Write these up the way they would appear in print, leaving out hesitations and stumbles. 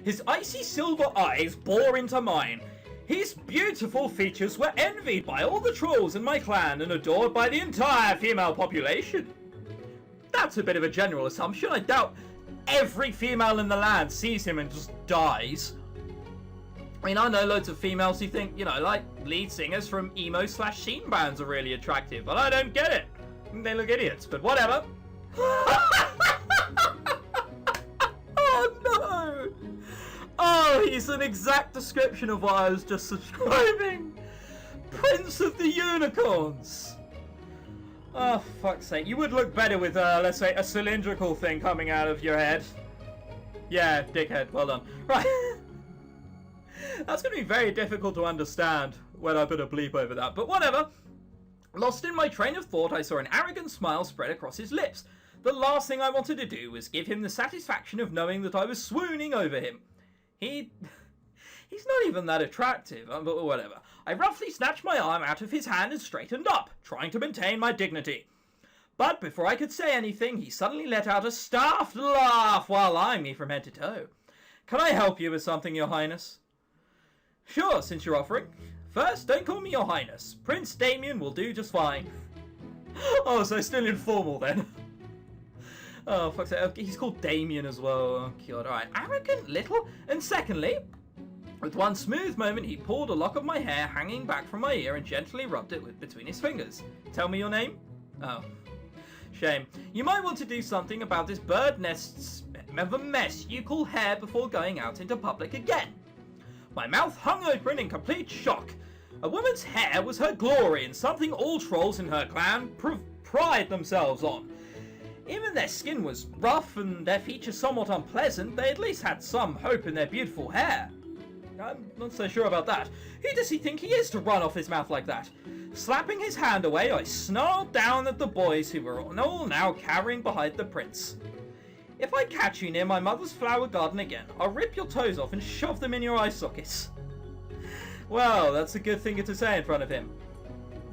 His icy silver eyes bore into mine. His beautiful features were envied by all the trolls in my clan and adored by the entire female population. That's a bit of a general assumption. I doubt every female in the land sees him and just dies. I mean, I know loads of females who think, you know, like lead singers from emo/scene bands are really attractive, but I don't get it. They look idiots, but whatever. Oh no! Oh, he's an exact description of what I was just describing. Prince of the Unicorns. Oh, fuck's sake. You would look better with, let's say, a cylindrical thing coming out of your head. Yeah, dickhead. Well done. Right. That's going to be very difficult to understand when I put a bleep over that, but whatever. Lost in my train of thought, I saw an arrogant smile spread across his lips. The last thing I wanted to do was give him the satisfaction of knowing that I was swooning over him. He's not even that attractive, but whatever. I roughly snatched my arm out of his hand and straightened up, trying to maintain my dignity. But before I could say anything, he suddenly let out a stuffed laugh while eyeing me from head to toe. Can I help you with something, Your Highness? Sure, since you're offering. First, don't call me Your Highness. Prince Damien will do just fine. Oh, so still informal then. Oh, fuck's sake. He's called Damien as well. Oh, God. Alright. Arrogant little. And secondly, with one smooth moment, he pulled a lock of my hair hanging back from my ear and gently rubbed it between his fingers. Tell me your name? Oh. Shame. You might want to do something about this bird nest's of a mess you call hair before going out into public again. My mouth hung open in complete shock. A woman's hair was her glory and something all trolls in her clan pride themselves on. Even their skin was rough and their features somewhat unpleasant, they at least had some hope in their beautiful hair. I'm not so sure about that. Who does he think he is to run off his mouth like that? Slapping his hand away, I snarled down at the boys who were all now cowering behind the prince. If I catch you near my mother's flower garden again, I'll rip your toes off and shove them in your eye sockets. Well, that's a good thing to say in front of him.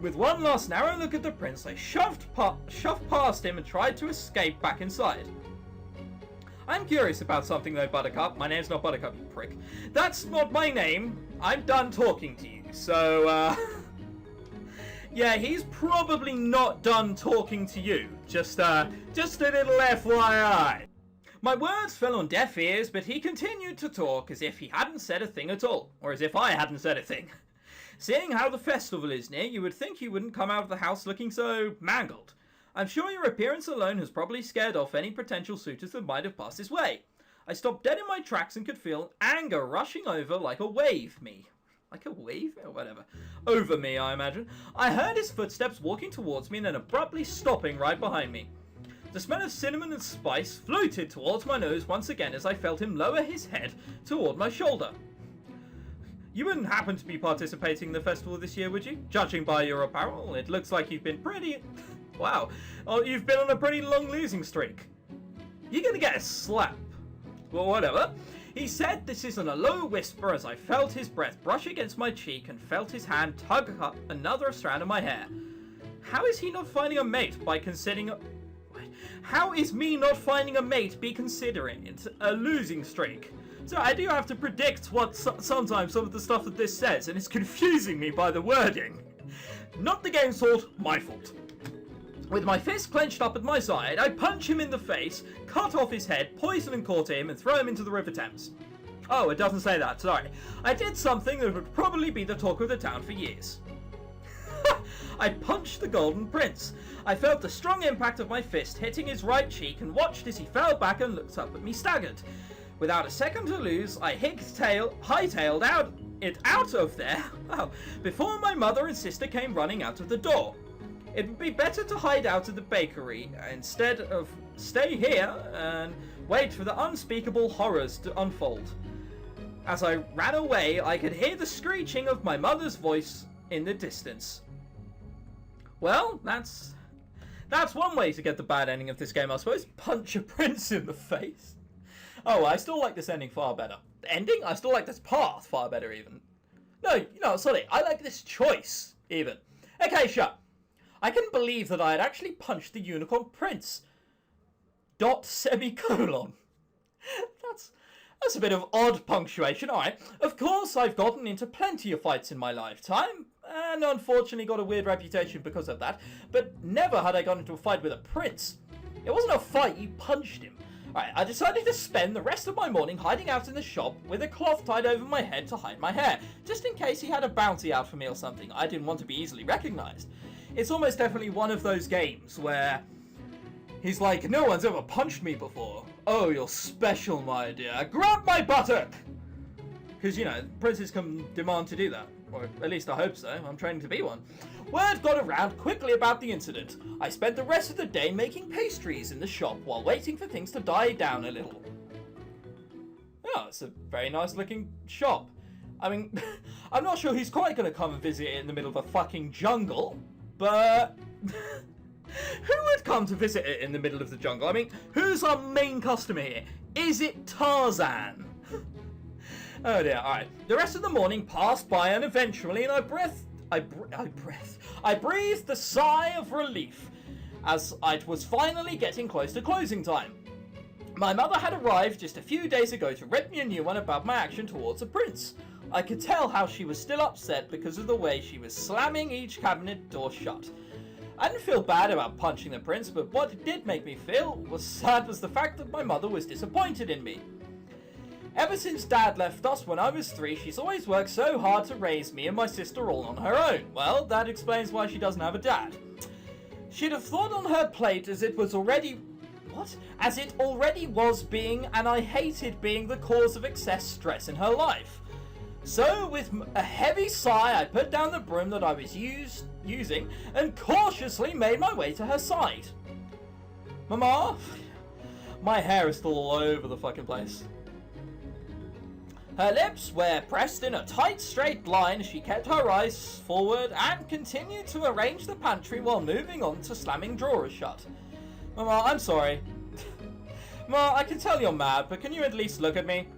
With one last narrow look at the prince, I shoved past him and tried to escape back inside. I'm curious about something though, Buttercup. My name's not Buttercup, you prick. That's not my name. I'm done talking to you, so, yeah, he's probably not done talking to you. Just a little FYI. My words fell on deaf ears, but he continued to talk as if he hadn't said a thing at all, or as if I hadn't said a thing. Seeing how the festival is near, you would think he wouldn't come out of the house looking so mangled. I'm sure your appearance alone has probably scared off any potential suitors that might have passed his way. I stopped dead in my tracks and could feel anger rushing over like a wave Like a wave? Or whatever. Over me, I imagine. I heard his footsteps walking towards me and then abruptly stopping right behind me. The smell of cinnamon and spice floated towards my nose once again as I felt him lower his head toward my shoulder. You wouldn't happen to be participating in the festival this year, would you? Judging by your apparel, it looks like you've been pretty... Wow. Oh, you've been on a pretty long losing streak. You're gonna get a slap. Well, whatever. He said this in a low whisper as I felt his breath brush against my cheek and felt his hand tug up another strand of my hair. How is he not finding a mate by considering... How is me not finding a mate be considering it a losing streak? So I do have to predict what sometimes some of the stuff that this says, and it's confusing me by the wording. Not the game's fault, my fault. With my fist clenched up at my side, I punch him in the face, cut off his head, poison and caught him, and throw him into the River Thames. Oh, it doesn't say that, sorry. I did something that would probably be the talk of the town for years. I punched the Golden Prince. I felt the strong impact of my fist hitting his right cheek and watched as he fell back and looked up at me staggered. Without a second to lose, I hightailed out of there before my mother and sister came running out of the door. It would be better to hide out at the bakery instead of stay here and wait for the unspeakable horrors to unfold. As I ran away, I could hear the screeching of my mother's voice in the distance. Well, that's one way to get the bad ending of this game, I suppose. Punch a prince in the face. Oh, I still like this ending far better. The ending? I still like this path far better, even. No, sorry. I like this choice, even. Okay, sure. I can believe that I had actually punched the unicorn prince. Semicolon. That's a bit of odd punctuation, alright. Of course, I've gotten into plenty of fights in my lifetime, and unfortunately got a weird reputation because of that, but never had I gotten into a fight with a prince. It wasn't a fight, you punched him. Alright, I decided to spend the rest of my morning hiding out in the shop with a cloth tied over my head to hide my hair, just in case he had a bounty out for me or something. I didn't want to be easily recognised. It's almost definitely one of those games where he's like, no one's ever punched me before. Oh, you're special, my dear. Grab my buttock! Because, you know, princes can demand to do that. Or at least I hope so. I'm training to be one. Word got around quickly about the incident. I spent the rest of the day making pastries in the shop while waiting for things to die down a little. Oh, it's a very nice looking shop. I mean, I'm not sure he's quite going to come and visit it in the middle of a fucking jungle, but who would come to visit it in the middle of the jungle? I mean, who's our main customer here? Is it Tarzan? Oh dear, alright. The rest of the morning passed by and eventually I breathed a sigh of relief as I was finally getting close to closing time. My mother had arrived just a few days ago to rip me a new one about my action towards the prince. I could tell how she was still upset because of the way she was slamming each cabinet door shut. I didn't feel bad about punching the prince, but what it did make me feel was sad was the fact that my mother was disappointed in me. Ever since Dad left us when I was 3, she's always worked so hard to raise me and my sister all on her own. Well, that explains why she doesn't have a dad. She'd have thought on her plate as it was already... What? As it already was being, and I hated being the cause of excess stress in her life. So, with a heavy sigh, I put down the broom that I was using and cautiously made my way to her side. Mama? My hair is still all over the fucking place. Her lips were pressed in a tight straight line as she kept her eyes forward and continued to arrange the pantry while moving on to slamming drawers shut. Mama, I'm sorry. Ma, I can tell you're mad, but can you at least look at me?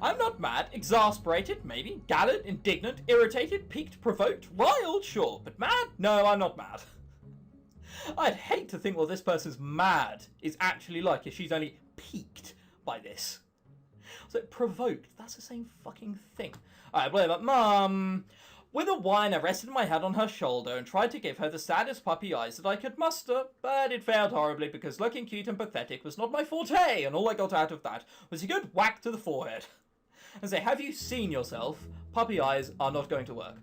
I'm not mad, exasperated, maybe, gallant, indignant, irritated, piqued, provoked, riled, sure, but mad? No, I'm not mad. I'd hate to think what this person's mad is actually like if she's only piqued by this. So, provoked, that's the same fucking thing. Alright, whatever. Mum! With a whine, I rested my head on her shoulder and tried to give her the saddest puppy eyes that I could muster, but it failed horribly because looking cute and pathetic was not my forte, and all I got out of that was a good whack to the forehead. And say, have you seen yourself? Puppy eyes are not going to work.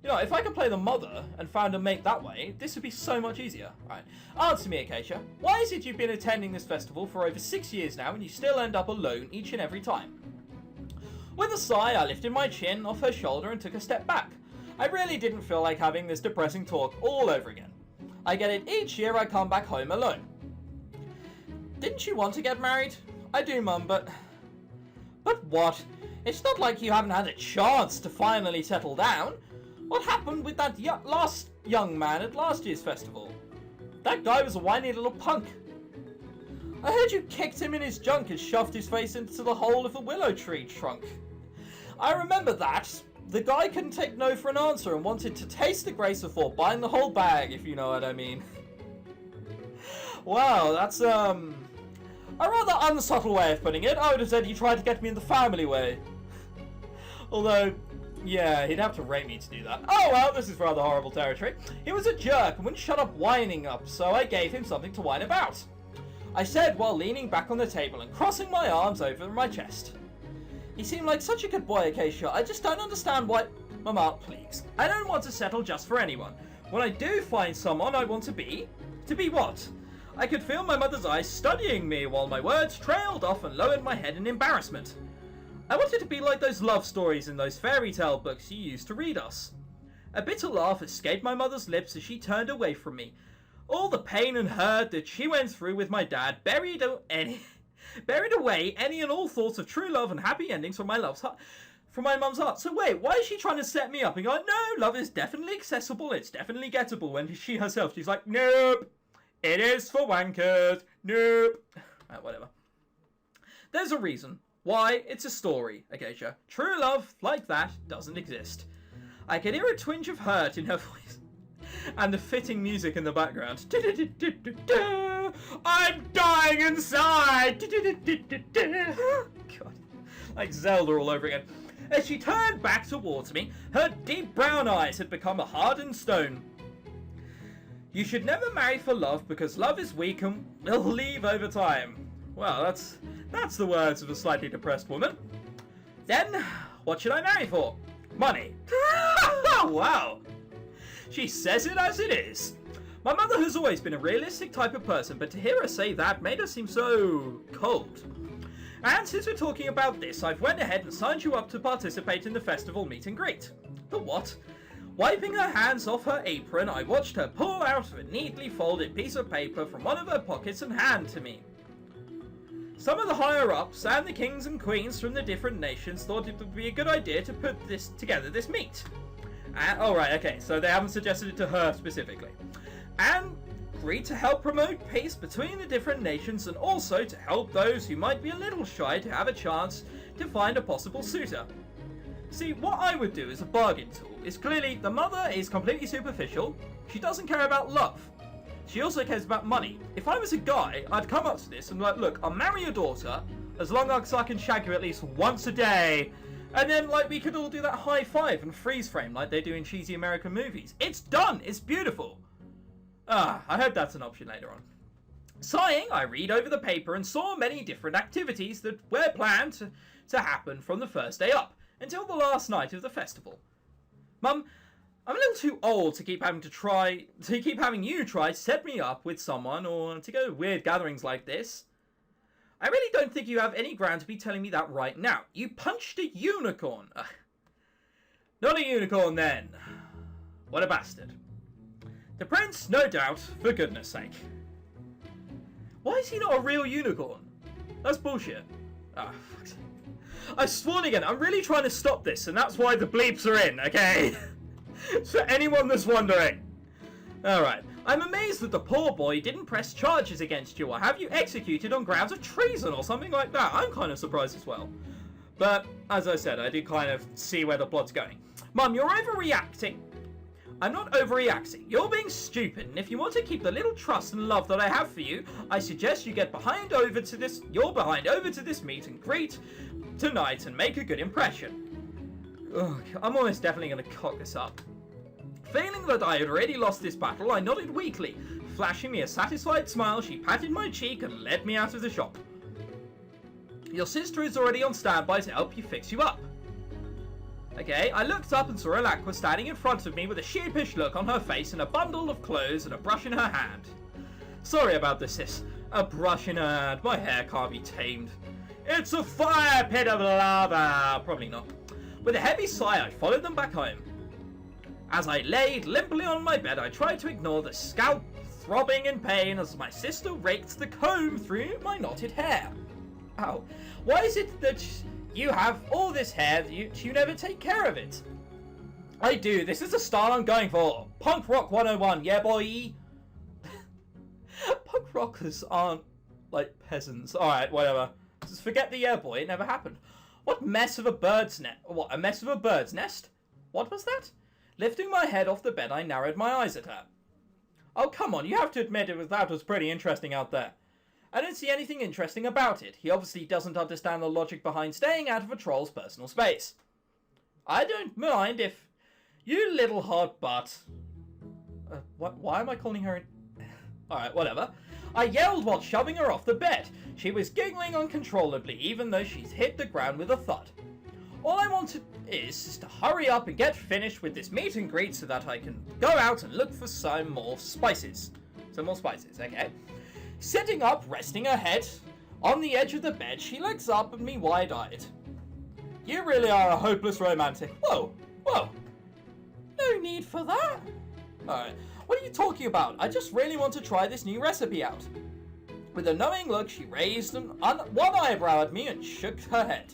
You know, if I could play the mother and found a mate that way, this would be so much easier. Right. Answer me, Acacia. Why is it you've been attending this festival for over 6 years now and you still end up alone each and every time? With a sigh, I lifted my chin off her shoulder and took a step back. I really didn't feel like having this depressing talk all over again. I get it each year I come back home alone. Didn't you want to get married? I do, Mum, but... But what? It's not like you haven't had a chance to finally settle down. What happened with that last young man at last year's festival? That guy was a whiny little punk. I heard you kicked him in his junk and shoved his face into the hole of a willow tree trunk. I remember that. The guy couldn't take no for an answer and wanted to taste the grace before buying the whole bag, if you know what I mean. Wow, that's a rather unsubtle way of putting it. I would have said he tried to get me in the family way. Although... yeah, he'd have to rape me to do that. Oh well, this is rather horrible territory. He was a jerk and wouldn't shut up whining up, so I gave him something to whine about. I said while leaning back on the table and crossing my arms over my chest. He seemed like such a good boy, Acacia. I just don't understand why... Mama, please. I don't want to settle just for anyone. When I do find someone I want to be... To be what? I could feel my mother's eyes studying me while my words trailed off and lowered my head in embarrassment. I wanted to be like those love stories in those fairy tale books you used to read us. A bitter laugh escaped my mother's lips as she turned away from me. All the pain and hurt that she went through with my dad buried away any and all thoughts of true love and happy endings from my mum's heart. So wait, why is she trying to set me up and go, no, love is definitely accessible, it's definitely gettable, when she herself, she's like, nope, it is for wankers, nope. Whatever. There's a reason why it's a story, Acacia. True love like that doesn't exist. I could hear a twinge of hurt in her voice and the fitting music in the background. I'm dying inside! God, like Zelda all over again. As she turned back towards me, her deep brown eyes had become a hardened stone. You should never marry for love, because love is weak and will leave over time. Well, that's the words of a slightly depressed woman. Then, what should I marry for? Money. Wow. She says it as it is. My mother has always been a realistic type of person, but to hear her say that made her seem so cold. And since we're talking about this, I've went ahead and signed you up to participate in the festival meet and greet. The what? Wiping her hands off her apron, I watched her pull out a neatly folded piece of paper from one of her pockets and hand to me. Some of the higher-ups and the kings and queens from the different nations thought it would be a good idea to put together this meet. Alright, okay, so they haven't suggested it to her specifically. And agreed to help promote peace between the different nations, and also to help those who might be a little shy to have a chance to find a possible suitor. See, what I would do as a bargain tool is clearly the mother is completely superficial, she doesn't care about love. She also cares about money. If I was a guy, I'd come up to this and like, look, I'll marry your daughter as long as I can shag you at least once a day. And then, like, we could all do that high five and freeze frame like they do in cheesy American movies. It's done! It's beautiful! I hope that's an option later on. Sighing, I read over the paper and saw many different activities that were planned to happen from the first day up until the last night of the festival. Mum, I'm a little too old to keep having you try to set me up with someone or to go to weird gatherings like this. I really don't think you have any ground to be telling me that right now. You punched a unicorn. Not a unicorn then. What a bastard. The prince, no doubt, for goodness sake. Why is he not a real unicorn? That's bullshit. Fuck's sake. I've sworn again, I'm really trying to stop this, and that's why the bleeps are in, okay? For anyone that's wondering. Alright. I'm amazed that the poor boy didn't press charges against you or have you executed on grounds of treason or something like that. I'm kind of surprised as well. But, as I said, I do kind of see where the plot's going. Mum, you're overreacting. I'm not overreacting. You're being stupid, and if you want to keep the little trust and love that I have for you, I suggest you get behind over to this meet and greet tonight and make a good impression. Ugh, I'm almost definitely going to cock this up. Feeling that I had already lost this battle, I nodded weakly. Flashing me a satisfied smile, she patted my cheek and led me out of the shop. Your sister is already on standby to help you fix you up. Okay, I looked up and saw Alakwa standing in front of me with a sheepish look on her face and a bundle of clothes and a brush in her hand. Sorry about this, sis. A brush in her hand. My hair can't be tamed. It's a fire pit of lava. Probably not. With a heavy sigh, I followed them back home. As I laid limply on my bed, I tried to ignore the scalp throbbing in pain as my sister raked the comb through my knotted hair. Ow. Why is it that you have all this hair that you never take care of it? I do. This is the style I'm going for. Punk rock 101, yeah boy? Punk rockers aren't like peasants. Alright, whatever. Just forget the yeah boy, it never happened. What mess of a bird's nest? What, a mess of a bird's nest? What was that? Lifting my head off the bed, I narrowed my eyes at her. Oh, come on, you have to admit that was pretty interesting out there. I don't see anything interesting about it. He obviously doesn't understand the logic behind staying out of a troll's personal space. I don't mind if... You little hot butt. Why am I calling her... Alright, whatever. I yelled while shoving her off the bed. She was giggling uncontrollably, even though she's hit the ground with a thud. All I wanted is to hurry up and get finished with this meet and greet so that I can go out and look for some more spices. Some more spices, okay? Sitting up, resting her head on the edge of the bed, she looks up at me wide-eyed. You really are a hopeless romantic. Whoa, whoa. No need for that. Alright, what are you talking about? I just really want to try this new recipe out. With a knowing look, she raised one eyebrow at me and shook her head.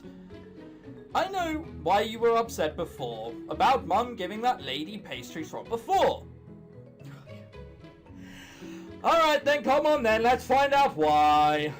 I know why you were upset before, about Mum giving that lady pastry from before. Alright then, come on then, let's find out why.